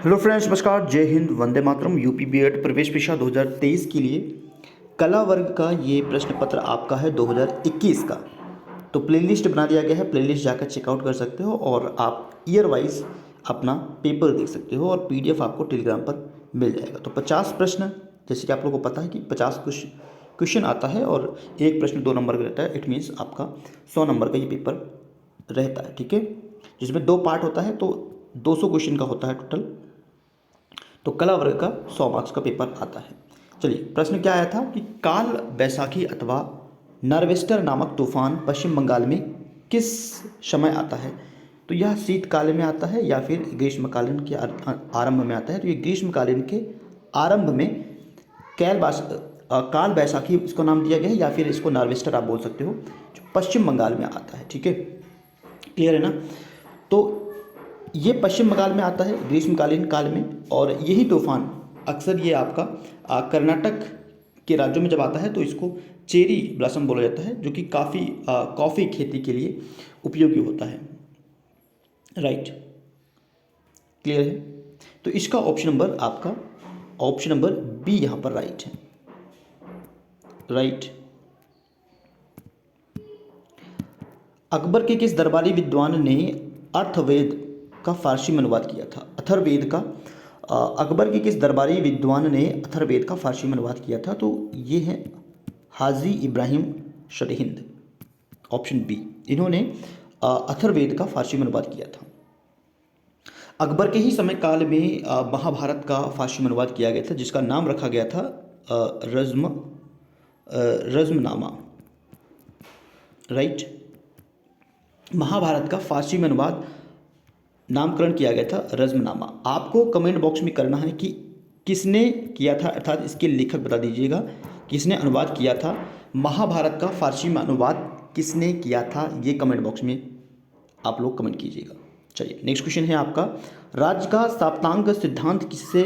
Hello friends, नमस्कार, जय Hind, Vande Mataram. UP BEd प्रवेश परीक्षा 2023 के लिए कला वर्ग का ये प्रश्न पत्र आपका है 2021 का। तो प्लेलिस्ट बना दिया गया है, प्लेलिस्ट जाकर चेकआउट कर सकते हो और आप ईयर वाइज अपना पेपर देख सकते हो और पीडीएफ आपको टेलीग्राम पर मिल जाएगा। तो 50 प्रश्न, जैसे कि आप लोगों को पता है कि 50 क्वेश्चन आता है और एक प्रश्न 2 नंबर का रहता है। इट मीन्स आपका 100 नंबर का ये पेपर रहता है, ठीक है, जिसमें 2 पार्ट होता है, तो 200 क्वेश्चन का होता है टोटल। तो कला वर्ग का 100 मार्क्स का पेपर आता है। चलिए, प्रश्न क्या आया था कि काल बैसाखी अथवा नार्वेस्टर नामक तूफान पश्चिम बंगाल में किस समय आता है। तो यह शीतकाल में आता है या फिर ग्रीष्मकालीन के आरंभ में आता है। तो ये ग्रीष्मकालीन के आरंभ में काल बैसाखी इसको नाम दिया गया है, या फिर इसको नार्वेस्टर आप बोल सकते हो, जो पश्चिम बंगाल में आता है। ठीक है, क्लियर है ना। तो ये पश्चिम बंगाल में आता है ग्रीष्मकालीन काल में, और यही तूफान अक्सर ये आपका कर्नाटक के राज्यों में जब आता है तो इसको चेरी ब्लॉसम बोला जाता है, जो कि काफ़ी कॉफ़ी खेती के लिए उपयोगी होता है। राइट, क्लियर है। तो इसका ऑप्शन नंबर आपका ऑप्शन नंबर बी यहाँ पर राइट है। राइट। अकबर के किस दरबारी विद्वान ने अर्थवेद का फारसी में अनुवाद किया था। अथर्ववेद का अकबर के किस दरबारी विद्वान ने अथर्ववेद का फारसी में अनुवाद किया था। तो ये है हाजी इब्राहिम सरहिंद, ऑप्शन बी। इन्होंने अथर्ववेद का फारसी में अनुवाद किया था। अकबर के ही समय काल में महाभारत का फारसी में अनुवाद किया गया था, जिसका नाम रखा गया था रज़्मनामा। राइट, महाभारत का फारसी में अनुवाद नामकरण किया गया था रज़्मनामा। आपको कमेंट बॉक्स में करना है कि किसने किया था, अर्थात इसके लेखक बता दीजिएगा किसने अनुवाद किया था। महाभारत का फारसी में अनुवाद किसने किया था, ये कमेंट बॉक्स में आप लोग कमेंट कीजिएगा। चलिए, नेक्स्ट क्वेश्चन है आपका, राज्य का सप्तांग सिद्धांत किससे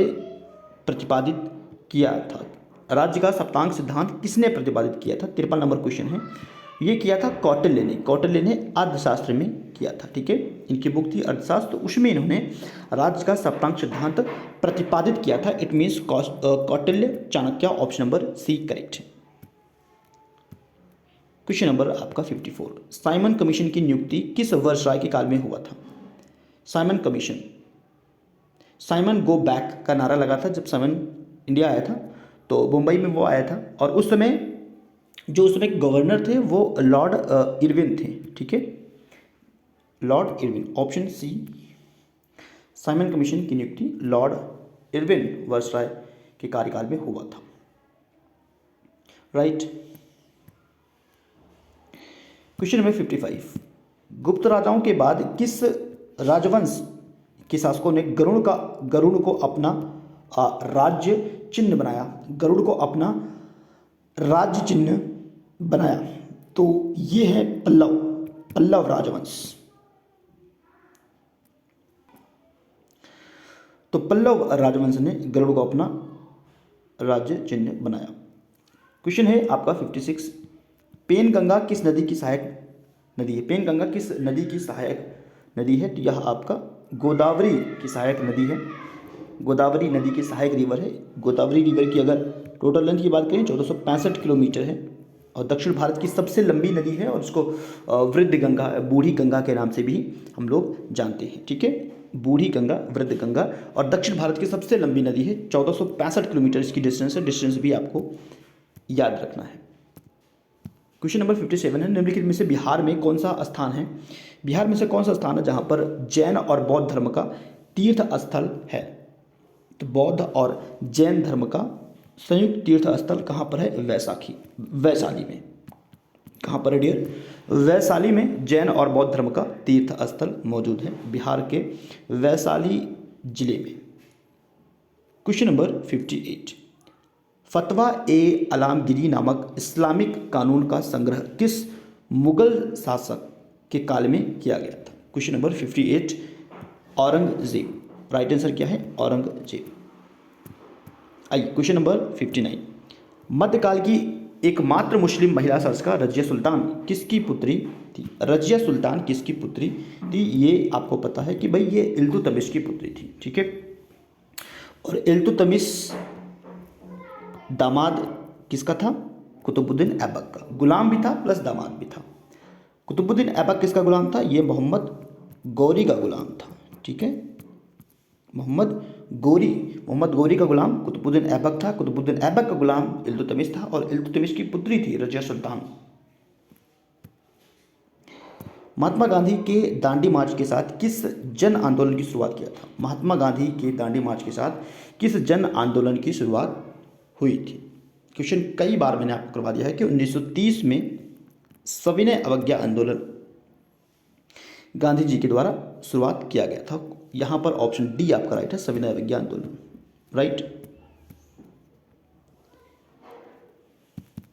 प्रतिपादित किया था। राज्य का सप्तांग सिद्धांत किसने प्रतिपादित किया था। 53 नंबर क्वेश्चन है। ये किया था कौटिल्य ने अर्थशास्त्र में किया था। ठीक है, इनकी बुक थी अर्थशास्त्र, तो उसमें इन्होंने राज्य का सप्तांग सिद्धांत प्रतिपादित किया था। It means Kautilya, Chanakya, option number C correct है। क्वेश्चन नंबर आपका 54, साइमन कमीशन की नियुक्ति किस वायसराय के काल में हुआ था। Simon commission, Simon go back का नारा लगा था जब साइमन इंडिया आया था, तो मुंबई में वो आया था, और उस समय जो उसमें गवर्नर थे वो लॉर्ड इरविन थे। ठीक है, Lord Irwin, option C. Simon commission की नियुक्ति लॉर्ड इरविन वायसराय के कार्यकाल में हुआ था। राइट। क्वेश्चन नंबर 55, गुप्त राजाओं के बाद किस राजवंश के शासकों ने गरुड़ को अपना राज्य चिन्ह बनाया। गरुड़ को अपना राज्य चिन्ह बनाया, तो ये है पल्लव राजवंश। तो पल्लव राजवंश ने गरुड़ को अपना राज्य चिन्ह बनाया। क्वेश्चन है आपका 56, पेनगंगा किस नदी की सहायक नदी है। पेनगंगा किस नदी की सहायक नदी है। तो यह आपका गोदावरी की सहायक नदी है। गोदावरी नदी की सहायक रिवर है। गोदावरी रिवर की अगर टोटल लेंथ की बात करें 1465 किलोमीटर है, और दक्षिण भारत की सबसे लंबी नदी है, और इसको वृद्ध गंगा, बूढ़ी गंगा के नाम से भी हम लोग जानते हैं। ठीक है, बूढ़ी गंगा, वृद्ध गंगा, और दक्षिण भारत की सबसे लंबी नदी है। 1465 किलोमीटर इसकी डिस्टेंस है। डिस्टेंस भी आपको याद रखना है। क्वेश्चन नंबर 57 है, निम्नलिखित में से बिहार में कौन सा स्थान है। बिहार में से कौन सा स्थान है जहाँ पर जैन और बौद्ध धर्म का तीर्थ स्थल है। तो बौद्ध और जैन धर्म का संयुक्त तीर्थ स्थल कहाँ पर है। वैशाली में। कहाँ पर है डियर। वैशाली में जैन और बौद्ध धर्म का तीर्थ स्थल मौजूद है, बिहार के वैशाली जिले में। क्वेश्चन नंबर 58, फतवा ए अलामगिरी नामक इस्लामिक कानून का संग्रह किस मुगल शासक के काल में किया गया था। Question number 58, Aurangzeb. Right answer क्या है, औरंगजेब। आइए क्वेश्चन नंबर 59, मध्यकाल की एकमात्र मुस्लिम महिला शासिका रजिया सुल्तान किसकी पुत्री थी। रजिया सुल्तान किसकी पुत्री थी। ये आपको पता है कि भाई ये इल्तुतमिश की पुत्री थी। ठीक है, और इल्तुतमिश दामाद किसका था? कुतुबुद्दीन ऐबक का। गुलाम भी था प्लस दामाद भी था। कुतुबुद्दीन ऐबक किसका गुलाम था? ये मोहम्मद गौरी का गुलाम था। ठीक है, मोहम्मद गौरी का गुलाम कुतुबुद्दीन ऐबक था। कुतुबुद्दीन ऐबक का गुलाम इल्तुतमिश था और इल्तुतमिश की पुत्री थी रजिया सुल्तान। महात्मा गांधी के दांडी मार्च के साथ किस जन आंदोलन की शुरुआत किया था? महात्मा गांधी के दांडी मार्च के साथ किस जन आंदोलन की शुरुआत हुई थी? क्वेश्चन कई बार मैंने आपको करवा दिया है कि 1930 में सविनय अवज्ञा आंदोलन गांधी जी के द्वारा शुरुआत किया गया था। यहां पर ऑप्शन डी आपका राइट है, सविनय अवज्ञा आंदोलन। राइट।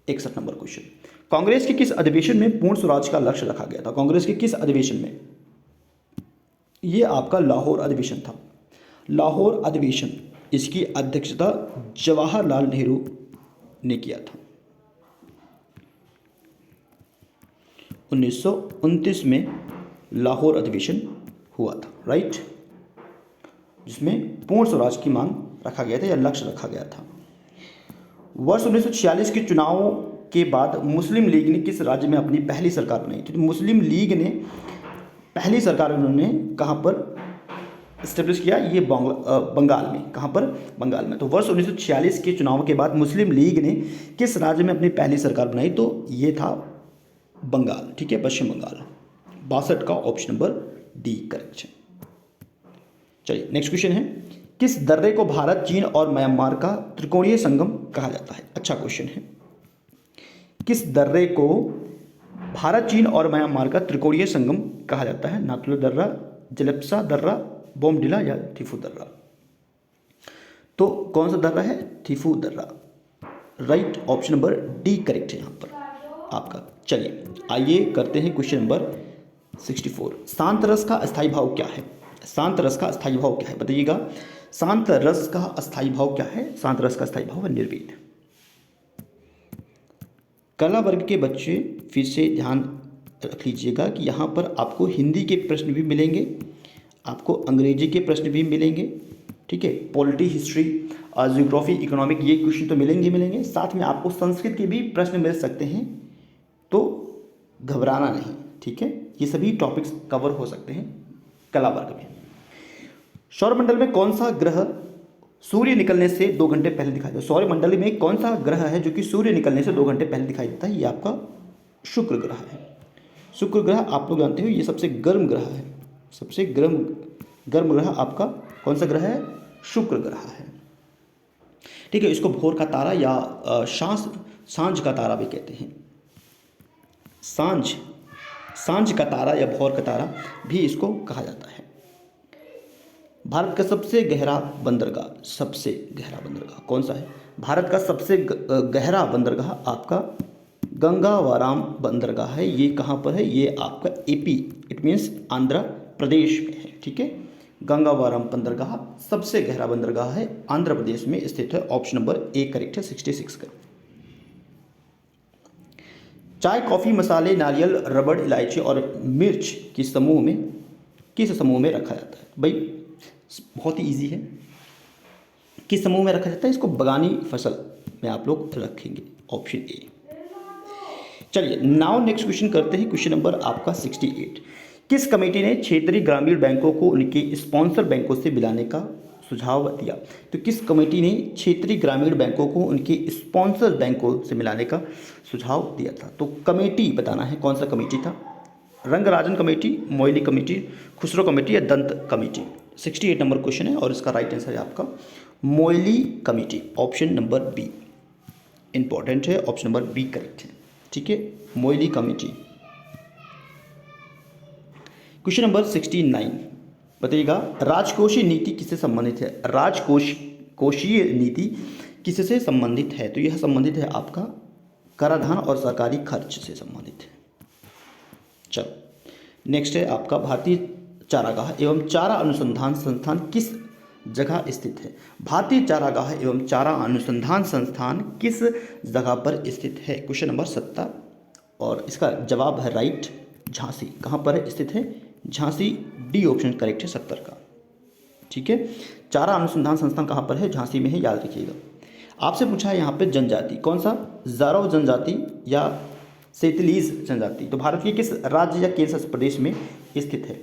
61 नंबर क्वेश्चन, कांग्रेस के किस अधिवेशन में पूर्ण स्वराज का लक्ष्य रखा गया था? कांग्रेस के किस अधिवेशन में? यह आपका लाहौर अधिवेशन था। लाहौर अधिवेशन, इसकी अध्यक्षता जवाहरलाल नेहरू ने किया था। 1929 में लाहौर अधिवेशन हुआ था। राइट, जिसमें पूर्ण स्वराज की मांग रखा गया था या लक्ष्य रखा गया था। वर्ष 1946 के चुनावों के बाद मुस्लिम लीग ने किस राज्य में अपनी पहली सरकार बनाई थी? तो मुस्लिम लीग ने पहली सरकार उन्होंने कहाँ पर इस्टेब्लिश किया? ये बंगाल में। कहाँ पर? बंगाल में। तो वर्ष 1946 के चुनाव के बाद मुस्लिम लीग ने किस राज्य में अपनी पहली सरकार बनाई? तो ये था बंगाल। ठीक है, पश्चिम बंगाल। 62 का ऑप्शन नंबर डी करेक्ट है। चलिए नेक्स्ट क्वेश्चन है, किस दर्रे को भारत, चीन और म्यांमार का त्रिकोणीय संगम कहा जाता है? अच्छा क्वेश्चन है। किस दर्रे को भारत, चीन और म्यांमार का त्रिकोणीय संगम कहा जाता है? नाथुला दर्रा, जलेप्सा दर्रा, बोमडिला या थिफू दर्रा? तो कौन सा दर्रा है? थिफू दर्रा। Right, option number D correct है यहाँ पर आपका। चलिए आइए करते हैं क्वेश्चन नंबर 64। शांत रस का अस्थायी भाव क्या है? शांत रस का अस्थायी भाव क्या है बताइएगा। शांत रस का अस्थायी भाव क्या है? शांत रस का अस्थायी भाव है निर्वेद। कला वर्ग के बच्चे फिर से ध्यान रख लीजिएगा कि यहाँ पर आपको हिंदी के प्रश्न भी मिलेंगे, आपको अंग्रेजी के प्रश्न भी मिलेंगे। ठीक है, पॉलिटी, हिस्ट्री, ज्योग्राफी, इकोनॉमिक, ये क्वेश्चन तो मिलेंगे। साथ में आपको संस्कृत के भी प्रश्न मिल सकते हैं, तो घबराना नहीं। ठीक है, ये सभी टॉपिक्स कवर हो सकते हैं कला वर्ग में। सौरमंडल में कौन सा ग्रह सूर्य निकलने से 2 घंटे पहले दिखाई देता है? सौरमंडल में कौन सा ग्रह है जो कि सूर्य निकलने से 2 घंटे पहले दिखाई देता है? ये आपका शुक्र ग्रह है। शुक्र ग्रह आप लोग जानते हो ये सबसे गर्म ग्रह है। सबसे गर्म ग्रह आपका कौन सा ग्रह है? शुक्र ग्रह है। ठीक है, इसको भोर का तारा या सांझ का तारा भी कहते हैं। सांझ का तारा या भोर का तारा भी इसको कहा जाता है। भारत का सबसे गहरा बंदरगाह कौन सा है? भारत का सबसे गहरा बंदरगाह आपका गंगावाराम बंदरगाह है। ये कहाँ पर है? ये आपका AP, it means Andhra Pradesh में है। ठीक है, गंगावाराम बंदरगाह सबसे गहरा बंदरगाह है, आंध्र प्रदेश में स्थित है। ऑप्शन नंबर ए करेक्ट है 66 का। चाय, कॉफी, मसाले, नारियल, रबड़, इलायची और मिर्च किस समूह में रखा जाता है? भाई बहुत ही इजी है। किस समूह में रखा जाता है इसको? बगानी फसल में आप लोग रखेंगे, ऑप्शन ए। चलिए नाउ नेक्स्ट क्वेश्चन करते हैं, क्वेश्चन नंबर आपका 68। किस कमेटी ने क्षेत्रीय ग्रामीण बैंकों को उनके स्पॉन्सर बैंकों से मिलाने का सुझाव दिया? तो किस कमेटी ने क्षेत्रीय ग्रामीण बैंकों को उनके स्पॉन्सर बैंकों से मिलाने का सुझाव दिया था? तो कमेटी बताना है, कौन सा कमेटी था? Rangarajan committee, Moily committee, Khusro committee या दंत कमेटी? 68 नंबर क्वेश्चन है और इसका राइट आंसर है आपका Moily committee. Option number be important है, ऑप्शन नंबर बी करेक्ट है। ठीक है, मोइली कमेटी। क्वेश्चन नंबर 69 बताइएगा, राजकोषीय नीति किससे संबंधित है? राजकोषीय नीति किससे संबंधित है? तो यह संबंधित है आपका कराधान और सरकारी खर्च से संबंधित है। चलो नेक्स्ट है आपका भारतीय चारागाह एवं चारा अनुसंधान संस्थान किस जगह स्थित है? भारतीय चारागाह एवं चारा अनुसंधान संस्थान किस जगह पर स्थित है? क्वेश्चन नंबर 70 और इसका जवाब है राइट, झांसी। कहाँ पर है स्थित है? झांसी, डी ऑप्शन करेक्ट है 70 का। ठीक है। चारा अनुसंधान संस्थान कहाँ पर है? झांसी में है, याद रखिएगा। आपसे पूछा है यहाँ पे जनजाति, कौन सा? जारव जनजाति या सेतलीज जनजाति। तो भारत के किस राज्य या केंद्र शासित प्रदेश में स्थित है?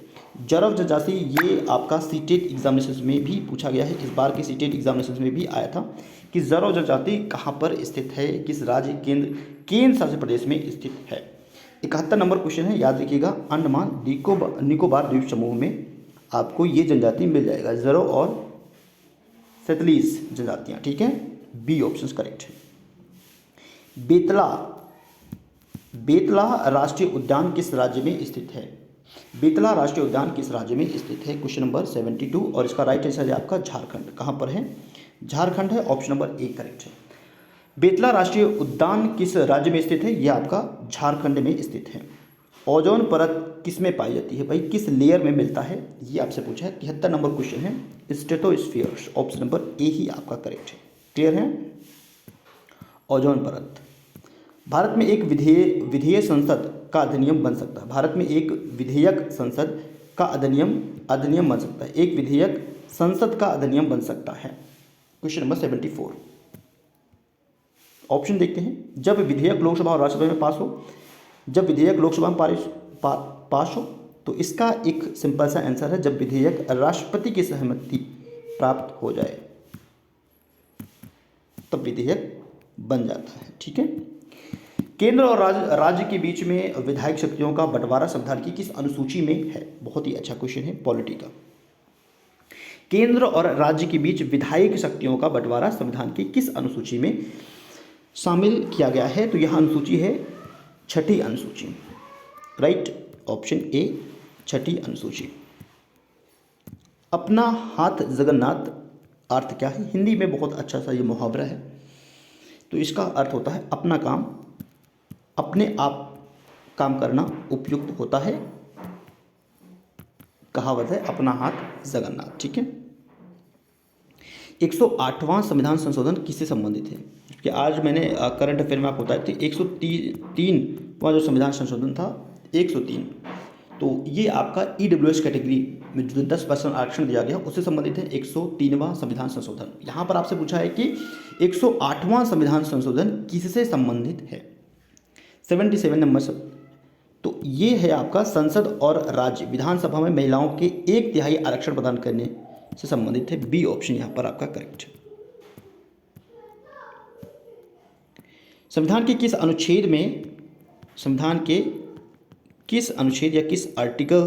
जारव जनजाति। ये आपका सीटेट एग्जामिनेशन में भी पूछा गया है, इस बार के सीटेट एग्जामिनेशन में भी आया था कि जारव जनजाति कहाँ पर स्थित है, किस राज्य केंद्र शासित प्रदेश में स्थित है। 71 नंबर क्वेश्चन है, याद रखिएगा। अंडमान निकोबार द्वीप समूह में आपको ये जनजाति मिल जाएगा, जारव और सेतलीस जनजातियाँ, ठीक है। बी ऑप्शन करेक्ट है। बेतला राष्ट्रीय उद्यान किस राज्य में स्थित है? बेतला राष्ट्रीय उद्यान किस राज्य में स्थित है? क्वेश्चन नंबर 72 और इसका राइट आंसर है आपका झारखंड। कहाँ पर है? झारखंड है, ऑप्शन नंबर ए करेक्ट है। बेतला राष्ट्रीय उद्यान किस राज्य में स्थित है? यह आपका झारखंड में स्थित है। ओजोन परत किस में पाई जाती है भाई, किस लेयर में मिलता है? ये आपसे पूछा है। 73 नंबर क्वेश्चन है, स्ट्रेटोस्फीयर, ऑप्शन नंबर ए ही आपका करेक्ट है। क्लियर है? ओजोन परत। भारत में एक विधेयक संसद का अधिनियम बन सकता है। भारत में एक विधेयक संसद का अधिनियम बन सकता है। एक विधेयक संसद का अधिनियम बन सकता है। Question number 74। ऑप्शन देखते हैं। जब विधेयक लोकसभा और राज्यसभा में पास हो, जब विधेयक लोकसभा में पास हो, तो इसका एक सिंपल सा आंसर है जब विधेयक राष्ट्रपति की सहमति प्राप्त हो जाए तब विधेयक बन जाता है, ठीक है। केंद्र और राज्य के बीच में विधायक शक्तियों का बंटवारा संविधान की किस अनुसूची में है? बहुत ही अच्छा क्वेश्चन है, पॉलिटी का। केंद्र और राज्य के बीच विधायक शक्तियों का बंटवारा संविधान की किस अनुसूची में शामिल किया गया है? तो यह अनुसूची है छठी अनुसूची, राइट, ऑप्शन ए छठी अनुसूची। अपना हाथ जगन्नाथ अर्थ क्या है? हिंदी में बहुत अच्छा सा ये मुहावरा है, तो इसका अर्थ होता है अपना काम अपने आप काम करना उपयुक्त होता है। कहावत है अपना हाथ जगन्नाथ, ठीक है। 108वां संविधान संशोधन किससे संबंधित है? कि आज मैंने करंट अफेयर में आपको बताया कि 103वां जो संविधान संशोधन था 103, तो ये आपका EWS कैटेगरी में जो 10% आरक्षण दिया गया उससे संबंधित है 103वां संविधान संशोधन। यहाँ पर आपसे पूछा है कि 108वां संविधान संशोधन किससे संबंधित है? 77 नंबर से। तो ये है आपका संसद और राज्य विधानसभा में महिलाओं के 1/3 आरक्षण प्रदान करने से संबंधित है। बी ऑप्शन यहाँ पर आपका करेक्ट है। संविधान के किस अनुच्छेद या किस आर्टिकल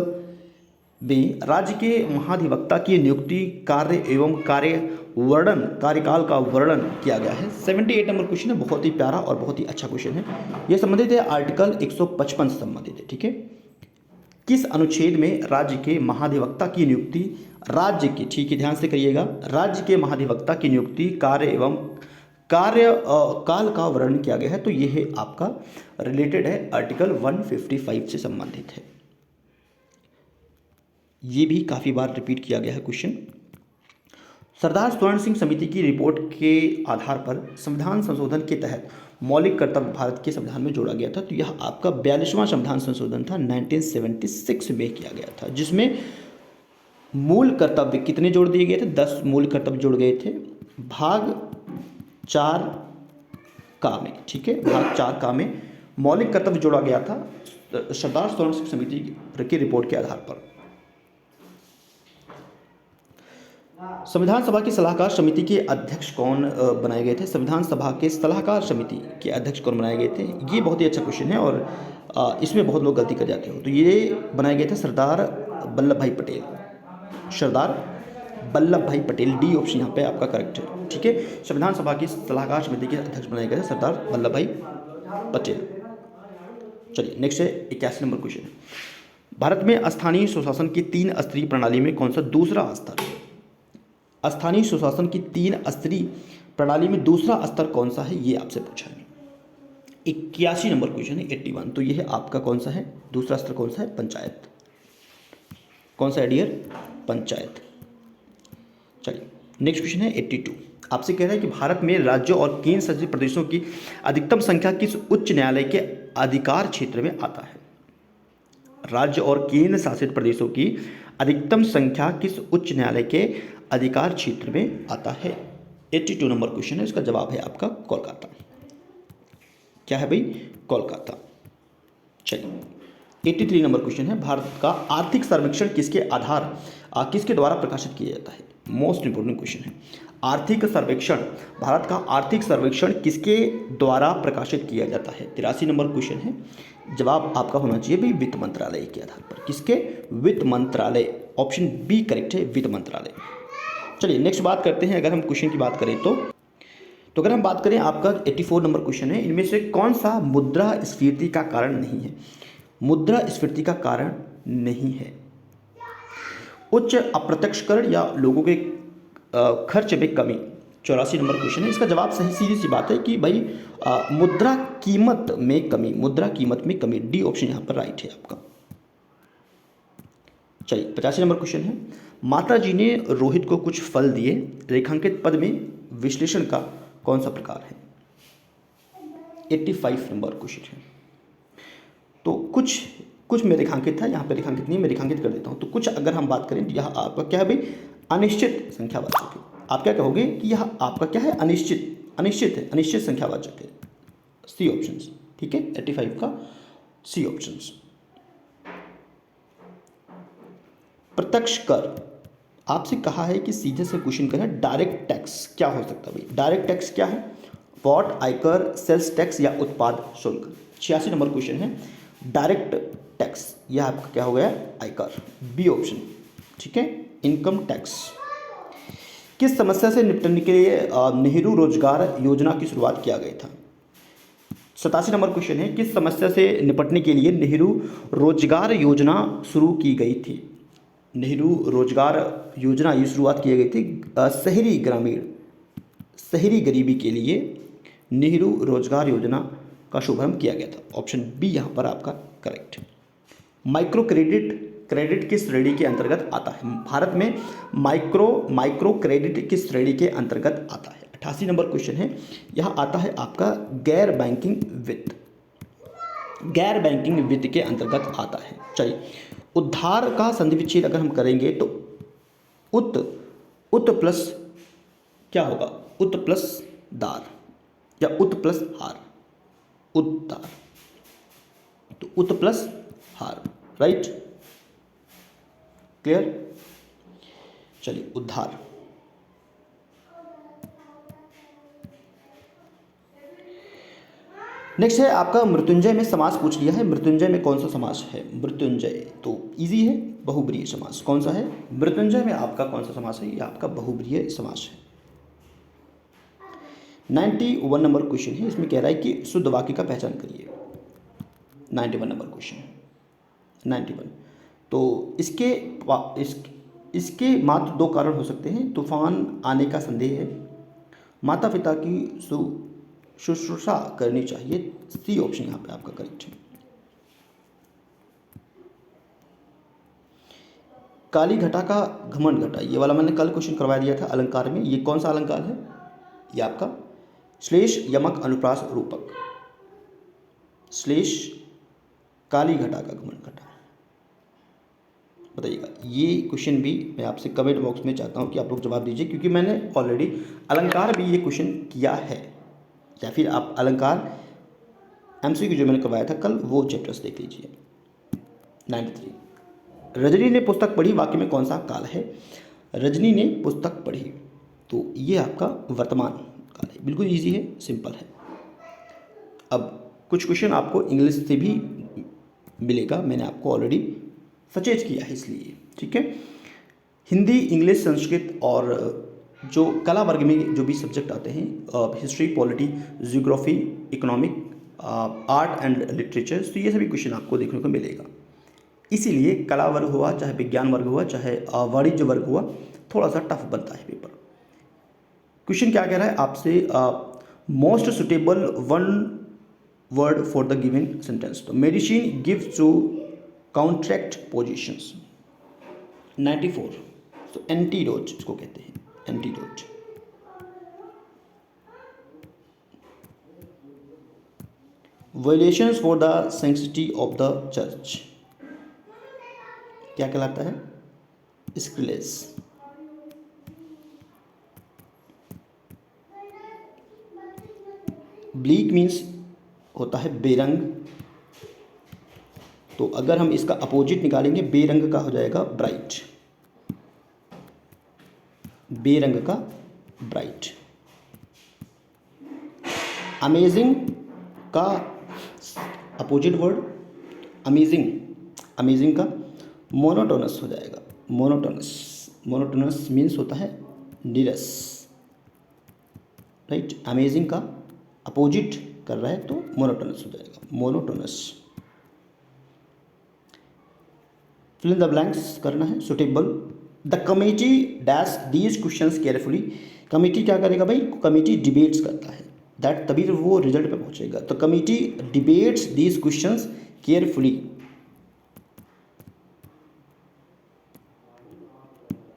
में राज्य के महाधिवक्ता की नियुक्ति, कार्य एवं कार्यकाल का वर्णन किया गया है? 78 नंबर क्वेश्चन है, बहुत ही प्यारा और बहुत ही अच्छा क्वेश्चन है। यह संबंधित है आर्टिकल 155 से संबंधित है, ठीक है। किस अनुच्छेद में राज्य के महाधिवक्ता की नियुक्ति, राज्य की, ठीक है ध्यान से करिएगा, राज्य के महाधिवक्ता की नियुक्ति, कार्य एवं काल का वर्णन किया गया है? तो यह है आपका रिलेटेड है आर्टिकल 155 से संबंधित है। ये भी काफ़ी बार रिपीट किया गया है क्वेश्चन। सरदार स्वर्ण सिंह समिति की रिपोर्ट के आधार पर संविधान संशोधन के तहत मौलिक कर्तव्य भारत के संविधान में जोड़ा गया था। तो यह आपका 42वां संविधान संशोधन था, 1976 में किया गया था, जिसमें मूल कर्तव्य कितने जोड़ दिए गए थे? 10 मूल कर्तव्य जोड़ गए थे भाग 4 का में, ठीक है। भाग 4 का में मौलिक कर्तव्य जोड़ा गया था सरदार स्वर्ण सिंह समिति की रिपोर्ट के आधार पर। संविधान सभा की सलाहकार समिति के अध्यक्ष कौन बनाए गए थे? संविधान सभा के सलाहकार समिति के अध्यक्ष कौन बनाए गए थे? ये बहुत ही अच्छा क्वेश्चन है और इसमें बहुत लोग गलती कर जाते हो। तो ये बनाए गए थे सरदार वल्लभ भाई पटेल, सरदार वल्लभ भाई पटेल। डी ऑप्शन यहाँ पे आपका करेक्ट है, ठीक है। संविधान सभा की सलाहकार समिति के अध्यक्ष बनाए गए थे सरदार वल्लभ भाई पटेल। चलिए नेक्स्ट है 81 नंबर क्वेश्चन। भारत में स्थानीय सुशासन की 3 स्तरीय प्रणाली में कौन सा दूसरा स्तर है? स्थानीय सुशासन की 3 स्तरीय प्रणाली में दूसरा स्तर कौन सा है? ये आपसे पूछा है। 81 नंबर क्वेश्चन है, 81। तो ये है आपका कौन सा है दूसरा स्तर? कौन सा है? पंचायत। कौन सा है डियर? पंचायत। चलिए नेक्स्ट क्वेश्चन है 82। आपसे कह रहा है कि भारत में राज्यों और केंद्र शासित प्रदेशों की अधिकतम संख्या किस उच्च न्यायालय के अधिकार क्षेत्र में आता है? राज्य और केंद्र शासित प्रदेशों की अधिकतम संख्या किस उच्च न्यायालय के अधिकार क्षेत्र में आता है? 82 नंबर क्वेश्चन है, इसका जवाब है आपका कोलकाता। क्या है भाई? कोलकाता। चलिए 83 नंबर क्वेश्चन है, भारत का आर्थिक सर्वेक्षण किसके द्वारा प्रकाशित किया जाता है? मोस्ट इंपोर्टेंट क्वेश्चन है। आर्थिक सर्वेक्षण, भारत का आर्थिक सर्वेक्षण किसके द्वारा प्रकाशित किया जाता है? 83 नंबर क्वेश्चन है, जवाब आपका होना चाहिए भाई वित्त मंत्रालय के आधार पर। किसके? वित्त मंत्रालय। ऑप्शन बी करेक्ट है, वित्त मंत्रालय। चलिए नेक्स्ट बात करते हैं, अगर हम क्वेश्चन की बात करें तो अगर हम बात करें, आपका 84 नंबर क्वेश्चन है, इनमें से कौन सा मुद्रास्फीति का कारण नहीं है? मुद्रास्फीति का कारण नहीं है। उच्च अप्रत्यक्ष कर या लोगों के खर्च में कमी, 84 नंबर क्वेश्चन है, इसका जवाब सही सीधी सी बात है कि भाई मुद्रा कीमत में कमी, मुद्रा कीमत में कमी। डी ऑप्शन यहाँ पर राइट है आपका। चलिए 85 नंबर क्वेश्चन है, माता जी ने रोहित को कुछ फल दिए, रेखांकित पद में विश्लेषण का कौन सा प्रकार है? 85 नंबर क्वेश्चन है। तो कुछ में रेखांकित था, यहाँ पे रेखांकित नहीं, मैं रेखांकित कर देता हूँ। तो कुछ अगर हम बात करें तो यह आपका क्या है भाई? अनिश्चित संख्यावाचक है। आप क्या कहोगे कि यह आपका क्या है? अनिश्चित है, अनिश्चित संख्यावाचक है। सी ऑप्शन, ठीक है, 85 का सी ऑप्शन। प्रत्यक्ष कर, आपसे कहा है कि सीधे से क्वेश्चन करें, डायरेक्ट टैक्स क्या हो सकता है भाई? डायरेक्ट टैक्स क्या है? वॉट, आयकर, सेल्स टैक्स या उत्पाद शुल्क। 86 नंबर क्वेश्चन है, डायरेक्ट टैक्स, यह आपका क्या हो गया? आयकर। बी ऑप्शन, ठीक है, इनकम टैक्स। किस समस्या से निपटने के लिए नेहरू रोजगार योजना की शुरुआत किया गया था? 87 नंबर क्वेश्चन है, किस समस्या से निपटने के लिए नेहरू रोजगार योजना शुरू की गई थी? नेहरू रोजगार योजना की शुरुआत की गई थी शहरी गरीबी के लिए नेहरू रोजगार योजना का शुभारंभ किया गया था। ऑप्शन बी यहाँ पर आपका करेक्ट है। माइक्रो क्रेडिट किस श्रेणी के अंतर्गत आता है? भारत में माइक्रो क्रेडिट किस श्रेणी के अंतर्गत आता है? 88 नंबर क्वेश्चन है, यह आता है आपका गैर बैंकिंग वित्त के अंतर्गत आता है। चलिए उद्धार का संधि विच्छेद अगर हम करेंगे तो उत प्लस क्या होगा? उत प्लस दार या उत प्लस हार, उद्धार, तो उत प्लस हार, राइट, क्लियर। चलिए उद्धार। नेक्स्ट है आपका मृत्युंजय में समास पूछ लिया है। मृत्युंजय में कौन सा समास है? मृत्युंजय तो इजी है, बहुब्रीहि समास। कौन सा है? मृत्युंजय में आपका कौन सा समास है? ये आपका बहुब्रीहि समास है। 91 नंबर क्वेश्चन है, इसमें कह रहा है कि शुद्ध वाक्य का पहचान करिए। 91 नंबर क्वेश्चन, 91। तो इसके मात्र दो कारण हो सकते हैं। तूफान आने का संदेह है, माता पिता की शुश्रूषा करनी चाहिए। सी ऑप्शन यहाँ पे आपका करेक्ट है। काली घटा का घमंड घटा, ये वाला मैंने कल क्वेश्चन करवा दिया था अलंकार में। ये कौन सा अलंकार है? ये आपका श्लेष यमक अनुप्रास रूपक। श्लेष काली घटा का घमंड घटा, बताइएगा। ये क्वेश्चन भी मैं आपसे कमेंट बॉक्स में चाहता हूँ कि आप लोग जवाब दीजिए, क्योंकि मैंने ऑलरेडी अलंकार भी ये क्वेश्चन किया है, या फिर आप अलंकार एमसीक्यू जो मैंने करवाया था कल वो चैप्टर्स देख लीजिए। 93। रजनी ने पुस्तक पढ़ी, वाक्य में कौन सा काल है? रजनी ने पुस्तक पढ़ी, तो ये आपका वर्तमान काल है। बिल्कुल इजी है, सिंपल है। अब कुछ क्वेश्चन आपको इंग्लिश से भी मिलेगा, मैंने आपको ऑलरेडी सचेत किया है इसलिए, ठीक है। हिंदी, इंग्लिश, संस्कृत और जो कला वर्ग में जो भी सब्जेक्ट आते हैं, history, polity, geography, economic, art and literature, तो ये सभी क्वेश्चन आपको देखने को मिलेगा। इसीलिए कला वर्ग हुआ, चाहे विज्ञान वर्ग हुआ, चाहे वाणिज्य वर्ग हुआ, थोड़ा सा टफ बनता है पेपर। क्वेश्चन क्या कह रहा है आपसे? Most suitable one word for the given sentence. तो मेडिसिन गिव्स टू काउंट्रैक्ट पोजिशंस। 94। तो एंटीडोट इसको कहते हैं, antidote. Violations for the sanctity of the church क्या कहलाता है? स्क्रिलेज। ब्लीक मीन्स होता है बेरंग, तो अगर हम इसका अपोजिट निकालेंगे बेरंग का हो जाएगा ब्राइट, बेरंग का ब्राइट। अमेजिंग का अपोजिट वर्ड अमेजिंग, अमेजिंग का मोनोटोनस हो जाएगा, मोनोटोनस। मोनोटोनस मीन्स होता है नीरस, राइट। अमेजिंग का अपोजिट कर रहा है तो मोनोटोनस हो जाएगा, monotonous. Fill in the blanks करना है suitable. The committee dash these questions carefully. Committee क्या करेगा भाई, कमेटी डिबेट्स करता है, दैट तभी तो वो रिजल्ट पे पहुंचेगा। तो committee debates these questions carefully.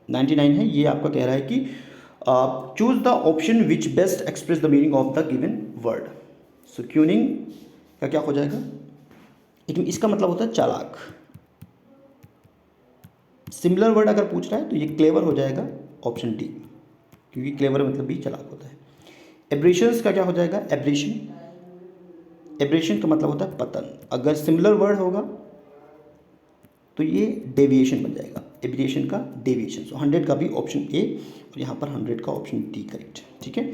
99 है, ये आपका कह रहा है कि choose the option which best express the meaning of the given word. So tuning का क्या हो जाएगा, इसका मतलब होता है चालाक। सिमिलर वर्ड अगर पूछ रहा है तो ये क्लेवर हो जाएगा, ऑप्शन डी, क्योंकि क्लेवर मतलब भी चालाक होता है। एब्रेशंस का क्या हो जाएगा, एब्रेशन। एब्रेशन का मतलब होता है पतन। अगर सिमिलर वर्ड होगा तो ये डेविएशन बन जाएगा, एब्रिएशन का डेविएशन। सो 100 का भी ऑप्शन ए और यहाँ पर 100 का ऑप्शन डी करेक्ट। ठीक है,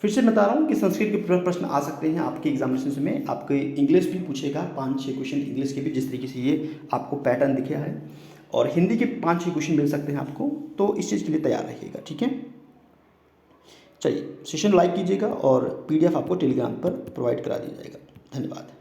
फिर से बता रहा हूँ कि संस्कृत के प्रश्न आ सकते हैं आपके एग्जामिनेशन में। आपके इंग्लिश भी पूछेगा 5-6 क्वेश्चन इंग्लिश के भी, जिस तरीके से ये आपको पैटर्न दिखा है, और हिंदी के 5-6 क्वेश्चन मिल सकते हैं आपको, तो इस चीज़ के लिए तैयार रहिएगा। ठीक है, चलिए सेशन लाइक कीजिएगा और PDF आपको टेलीग्राम पर प्रोवाइड करा दिया जाएगा। धन्यवाद।